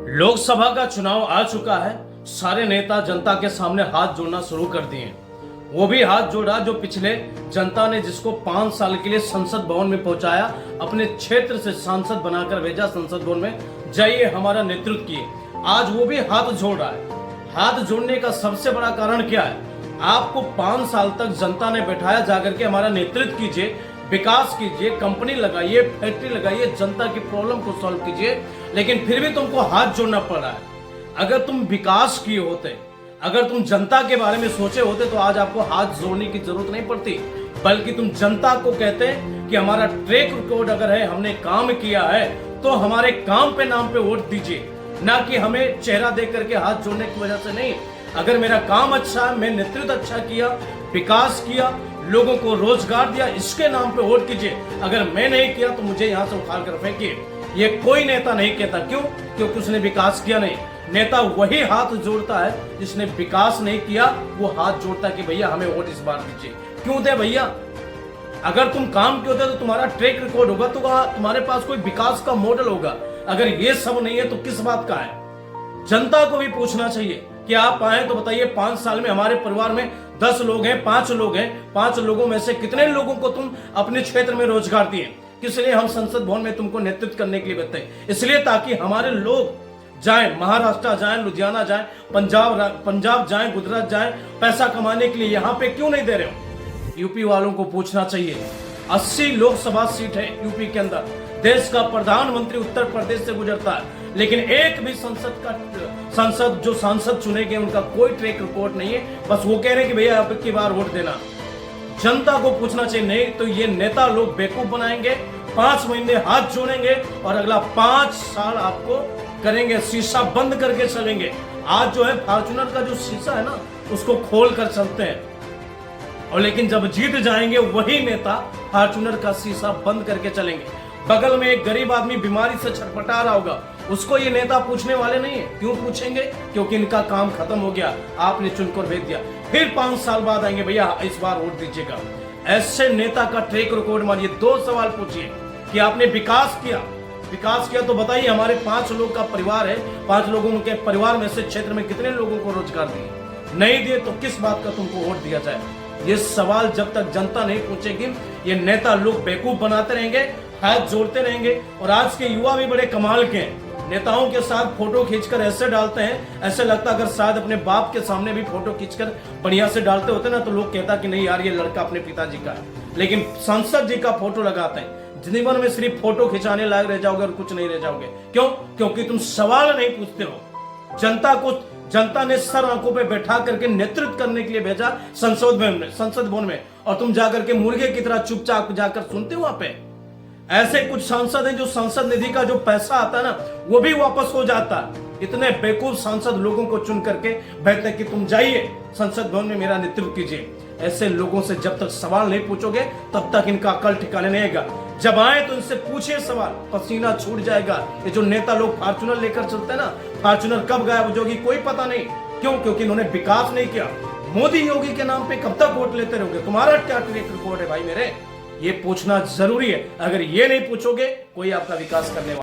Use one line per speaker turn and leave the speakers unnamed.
लोकसभा का चुनाव आ चुका है। सारे नेता जनता के सामने हाथ जोड़ना शुरू कर दिए। वो भी हाथ जोड़ा जो पिछले जनता ने जिसको 5 साल के लिए संसद भवन में पहुंचाया, अपने क्षेत्र से सांसद बनाकर भेजा संसद भवन में, जाइए हमारा नेतृत्व किए। आज वो भी हाथ जोड़ रहा है। हाथ जोड़ने का सबसे बड़ा कारण क्या है? आपको 5 साल तक जनता ने बैठाया जाकर के हमारा नेतृत्व कीजिए, विकास कीजिए, कंपनी लगाइए, फैक्ट्री लगाइए, जनता की प्रॉब्लम को सॉल्व कीजिए, लेकिन फिर भी तुमको हाथ जोड़ना पड़ रहा है। अगर तुम विकास किए होते, अगर तुम जनता के बारे में सोचे होते तो आज आपको हाथ जोड़ने की जरूरत नहीं पड़ती, बल्कि तुम जनता को कहते कि हमारा ट्रैक रिकॉर्ड अगर है, हमने काम किया है, तो हमारे काम पे नाम पे वोट दीजिए, ना कि हमें चेहरा देख करके हाथ जोड़ने की वजह से नहीं। अगर मेरा काम अच्छा है, मैं नेतृत्व अच्छा किया, विकास किया, लोगों को रोजगार दिया, इसके नाम पे वोट कीजिए। अगर मैं नहीं किया तो मुझे यहां से उखाड़ कर फेंकिए। ये कोई नेता नहीं कहता। क्यों? क्योंकि उसने विकास किया नहीं। नेता वही हाथ जोड़ता है जिसने विकास नहीं किया, वो हाथ जोड़ता है कि भैया हमें वोट इस बार दीजिए। क्यों दे भैया? अगर तुम काम किए होते तो तुम्हारा ट्रैक रिकॉर्ड होगा, तो तुम्हारे पास कोई विकास का मॉडल होगा। अगर ये सब नहीं है तो किस बात का है? जनता को भी पूछना चाहिए कि आप आए तो बताइए, 5 साल में हमारे परिवार में 10 लोग हैं, 5 लोग हैं, 5 लोगों में से कितने लोगों को तुम अपने क्षेत्र में रोजगार दिए? किस लिए हम संसद भवन में तुमको नेतृत्व करने के लिए बैठे हैं? इसलिए ताकि हमारे लोग जाएं, महाराष्ट्र जाएं, लुधियाना जाएं, पंजाब जाएं, गुजरात जाएं, पैसा कमाने के लिए। यहां पे क्यों नहीं दे रहे हो? यूपी वालों को पूछना चाहिए। 80 लोकसभा सीट है यूपी के अंदर। देश का प्रधानमंत्री उत्तर प्रदेश से गुजरता है, लेकिन एक भी संसद जो सांसद चुने गए उनका कोई ट्रैक रिकॉर्ड नहीं है। बस वो कह रहे हैं कि भैया अब की बार वोट देना। जनता को पूछना चाहिए। नहीं तो ये नेता लोग बेवकूफ बनाएंगे, 5 महीने हाथ जोड़ेंगे और अगला 5 साल आपको करेंगे शीशा बंद करके चलेंगे। आज जो है फॉर्च्यूनर का जो शीशा है ना, उसको खोल कर चलते हैं, और लेकिन जब जीत जाएंगे वही नेता फॉर्च्यूनर का शीशा बंद करके चलेंगे। बगल में एक गरीब आदमी बीमारी से छटपटा रहा होगा, उसको ये नेता पूछने वाले नहीं है। क्यों पूछेंगे? क्योंकि इनका काम खत्म हो गया, आपने चुनकर भेज दिया। फिर 5 साल बाद आएंगे, भैया इस बार वोट दीजिएगा। ऐसे नेता का ट्रैक रिकॉर्ड मानिए। 2 सवाल पूछिए कि आपने विकास किया तो बताइए, हमारे 5 लोग का परिवार है, 5 लोगों के परिवार में से क्षेत्र में कितने लोगों को रोजगार दिए? नहीं दिए तो किस बात का तुमको वोट दिया जाए? ये सवाल जब तक जनता नहीं पूछेगी, ये नेता लोग बेवकूफ बनाते रहेंगे, हाथ जोड़ते रहेंगे। और आज के युवा भी बड़े कमाल के हैं। नेताओं के साथ फोटो खींचकर ऐसे डालते हैं, ऐसे लगता अगर शायद अपने बाप के सामने भी फोटो खींचकर बढ़िया से डालते होते ना, तो लोग कहता कि नहीं यार ये लड़का अपने पिताजी का है। लेकिन संसद जी का फोटो लगाते हैं। जीवन में सिर्फ फोटो खिंचाने लायक रह जाओगे और कुछ नहीं रह जाओगे। क्यों? क्योंकि तुम सवाल नहीं पूछते हो। जनता ने सर आंखों पे बैठा करके नेतृत्व करने के लिए भेजा संसद भवन में, और तुम जाकर के मुर्गे की तरह चुपचाप जाकर सुनते हो। वहां पे ऐसे कुछ सांसद हैं जो संसद निधि का जो पैसा आता है ना, वो भी वापस हो जाता है। इतने बेवकूफ सांसद लोगों को चुन करके बैठते कि तुम जाइए संसद भवन में मेरा नेतृत्व कीजिए। ऐसे लोगों से जब तक सवाल नहीं पूछोगे तब तक इनका अकल ठिकाने नहीं आएगा। जब आए तो इनसे पूछिए सवाल, पसीना छूट जाएगा। ये जो नेता लोग फॉर्च्यूनर लेकर चलते हैं ना, फॉर्च्यूनर कब गायब हो जाएगी कोई पता नहीं। क्यों? क्योंकि इन्होंने विकास नहीं किया। मोदी योगी के नाम पे कब तक वोट लेते रहोगे? तुम्हारा क्या ट्रैक रिकॉर्ड है भाई मेरे? ये पूछना जरूरी है। अगर ये नहीं पूछोगे, कोई आपका विकास करने वाला